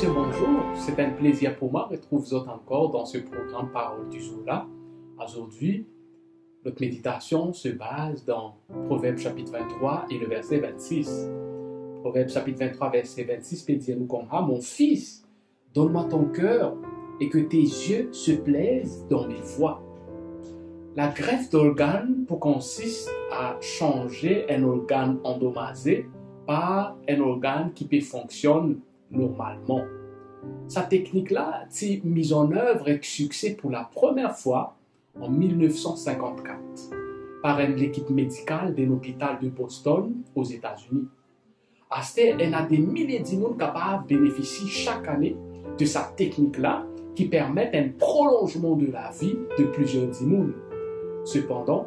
ce bonjour. C'est un plaisir pour moi de retrouver encore dans ce programme Parole du jour-là. Aujourd'hui, notre méditation se base dans Proverbe chapitre 23 et le verset 26. Proverbe chapitre 23, verset 26 peut dire nous comme « Mon fils, donne-moi ton cœur et que tes yeux se plaisent dans mes voies. » La greffe d'organes consiste à changer un organe endommagé par un organe qui peut fonctionner normalement. Cette technique-là est mise en œuvre avec succès pour la première fois en 1954 par une équipe médicale d'un hôpital de Boston aux États-Unis. Il y a des milliers de gens capables de bénéficier chaque année de cette technique-là qui permet un prolongement de la vie de plusieurs gens. Cependant,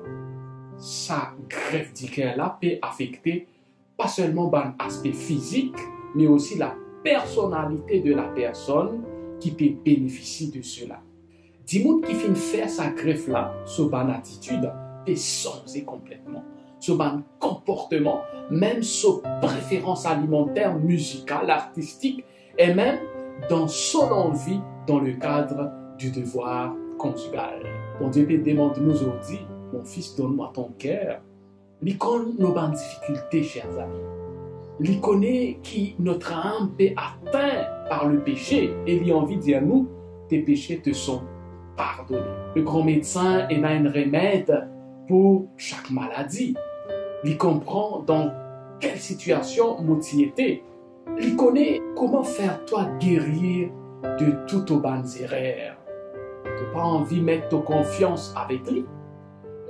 sa greffe du cœur-là peut affecter pas seulement l'aspect physique, mais aussi la personnalité de la personne qui peut bénéficier de cela. Des gens qui finissent faire sa greffe-là, sur une attitude, peut changer complètement. Sur un comportement, même sur préférence alimentaire, musicale, artistique, et même dans son envie dans le cadre du devoir conjugal. Bon Dieu peut demander nous aujourd'hui, mon fils, donne-moi ton cœur. Il connaît nos difficultés, chers amis. Il connaît qui notre âme est atteinte par le péché et il a envie de dire nous, tes péchés te sont pardonnés. Le grand médecin a un remède pour chaque maladie. Il comprend dans quelle situation tu étais. Il connaît comment faire toi guérir de toutes tes bonnes erreurs. Tu n'as pas envie de mettre ta confiance avec lui.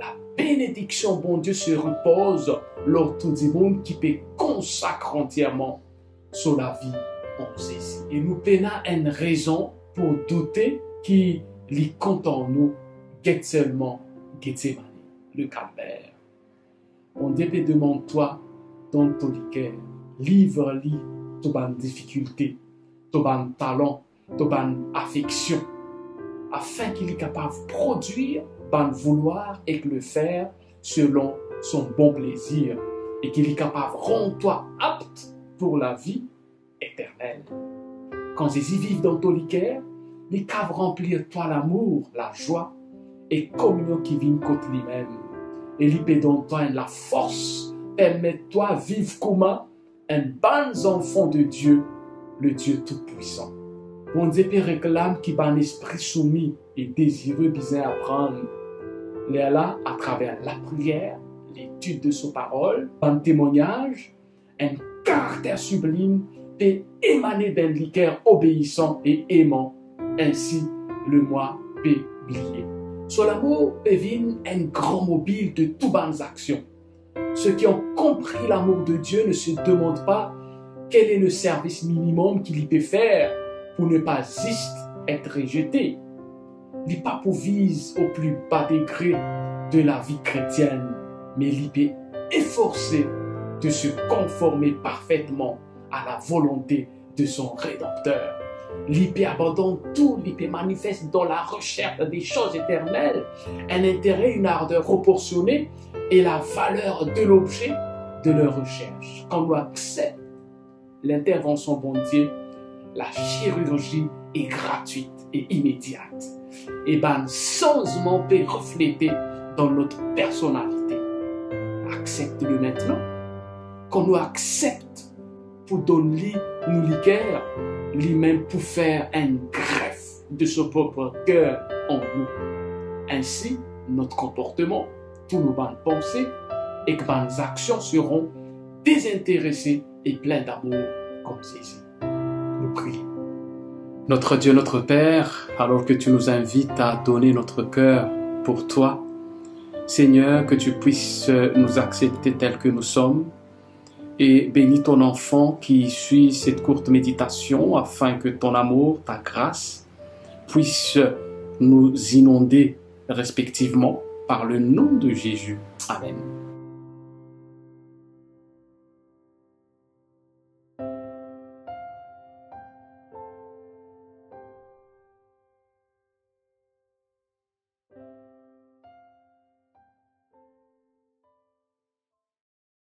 La bénédiction, bon Dieu, se repose lors tout le monde qui peut consacrer entièrement sur la vie en Jésus. Et nous avons une raison pour douter qu'il compte en nous, seulement Gethsemane, le calvaire. Bon Dieu peut demander toi dans ton cœur, livre-lui tes difficultés, tes talents, tes affections, afin qu'il est capable de produire, de vouloir et de le faire selon son bon plaisir et qu'il est capable de rendre toi apte pour la vie éternelle. Quand Jésus vit dans ton cœur, il est capable de remplir toi l'amour, la joie et communion qui vient contre lui-même. Et il peut donner toi la force, permettre-toi de vivre comme un bon enfant de Dieu, le Dieu Tout-Puissant. Bon Dieu peut réclamer qu'il a un esprit soumis et désireux besoin d'apprendre. Il est là à travers la prière, l'étude de sa parole, un témoignage, un caractère sublime peut émaner d'un cœur obéissant et aimant. Ainsi, le moi peut briller. Son amour devient un grand mobile de toutes bonnes actions. Ceux qui ont compris l'amour de Dieu ne se demandent pas quel est le service minimum qu'il peut faire pour ne pas juste être rejeté. Il n'est pas pour viser au plus bas degré de la vie chrétienne, mais il peut efforcer de se conformer parfaitement à la volonté de son Rédempteur. Il peut abandonner tout, il peut manifester dans la recherche des choses éternelles un intérêt, une ardeur proportionnée et la valeur de l'objet de leur recherche. Quand on accepte l'intervention bon Dieu, la chirurgie est gratuite et immédiate. Et changement peut refléter dans notre personnalité. Accepte-le maintenant. Quand nous acceptons pour donner nous le cœur, lui-même pour faire une greffe de son propre cœur en nous. Ainsi, notre comportement, tous nos bonnes pensées et bonnes actions seront désintéressées et pleines d'amour comme Jésus. Nous prions. Notre Dieu, notre Père, alors que tu nous invites à donner notre cœur pour toi, Seigneur, que tu puisses nous accepter tels que nous sommes et bénis ton enfant qui suit cette courte méditation afin que ton amour, ta grâce puisse nous inonder respectivement par le nom de Jésus. Amen.